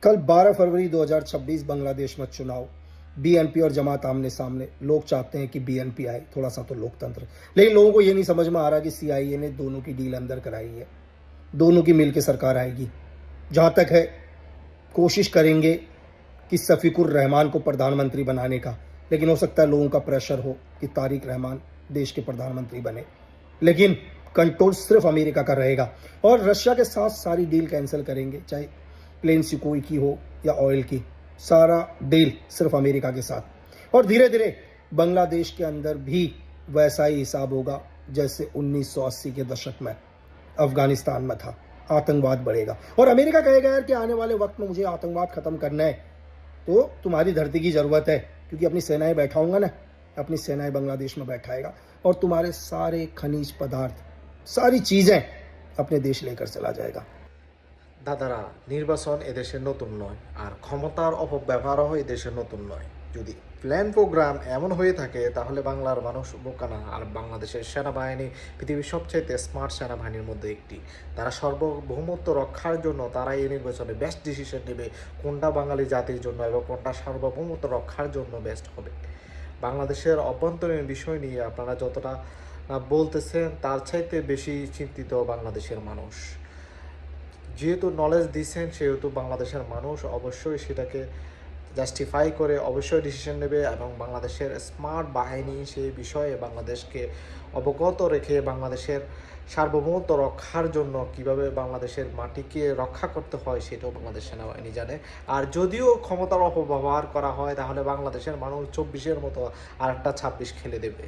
कल 12 फरवरी 2026 बांग्लादेश में चुनाव। बीएनपी और जमात आमने सामने। लोग चाहते हैं कि बीएनपी आए, थोड़ा सा तो लोकतंत्र। लेकिन लोगों को यह नहीं समझ में आ रहा कि सीआईए ने दोनों की डील अंदर कराई है। दोनों की मिलकर सरकार आएगी। जहां तक है, कोशिश करेंगे कि सफीकुर रहमान को प्रधानमंत्री बनाने का, लेकिन हो सकता है लोगों का प्रेशर हो कि तारिक रहमान देश के प्रधानमंत्री बने। लेकिन कंट्रोल सिर्फ अमेरिका का रहेगा और रशिया के साथ सारी डील कैंसिल करेंगे, चाहे प्लेन सिकोई की हो या ऑयल की। सारा डील सिर्फ अमेरिका के साथ। और धीरे धीरे बांग्लादेश के अंदर भी वैसा ही हिसाब होगा जैसे 1980 के दशक में अफगानिस्तान में था। आतंकवाद बढ़ेगा और अमेरिका कहेगा यार कि आने वाले वक्त में मुझे आतंकवाद खत्म करना है, तो तुम्हारी धरती की जरूरत है, क्योंकि अपनी सेनाएं बैठाऊंगा ना, अपनी सेनाएं बांग्लादेश में बैठाएगा और तुम्हारे सारे खनिज पदार्थ, सारी चीजें अपने देश लेकर चला जाएगा। দাদারা, নির্বাচন এদেশের নতুন নয়, আর ক্ষমতার অপব্যবহারও এদেশের নতুন নয়। যদি প্ল্যান প্রোগ্রাম এমন হয়ে থাকে তাহলে বাংলার মানুষ বোকা না। আর বাংলাদেশের সেনাবাহিনী পৃথিবীর সবচেয়ে স্মার্ট সেনাবাহিনীর মধ্যে একটি। তারা সার্বভৌমত্ব রক্ষার জন্য তারা এই নির্বাচনে বেস্ট ডিসিশন নেবে কোনটা বাঙালি জাতির জন্য এবং কোনটা সার্বভৌমত্ব রক্ষার জন্য বেস্ট হবে। বাংলাদেশের অভ্যন্তরীণ বিষয় নিয়ে আপনারা যতটা বলতেছেন তার চাইতে বেশি চিন্তিত বাংলাদেশের মানুষ। যেহেতু নলেজ দিচ্ছেন সেহেতু বাংলাদেশের মানুষ অবশ্যই সেটাকে জাস্টিফাই করে অবশ্যই ডিসিশন নেবে এবং বাংলাদেশের স্মার্ট বাহিনী সেই বিষয়ে বাংলাদেশকে অবগত রেখে বাংলাদেশের সার্বভৌমত্ব রক্ষার জন্য কিভাবে বাংলাদেশের মাটিকে রক্ষা করতে হয় সেটাও বাংলাদেশ সেনাবাহিনী জানে। আর যদিও ক্ষমতার অপব্যবহার করা হয় তাহলে বাংলাদেশের মানুষ 24-এর মতো আর একটা 26 খেলে দেবে।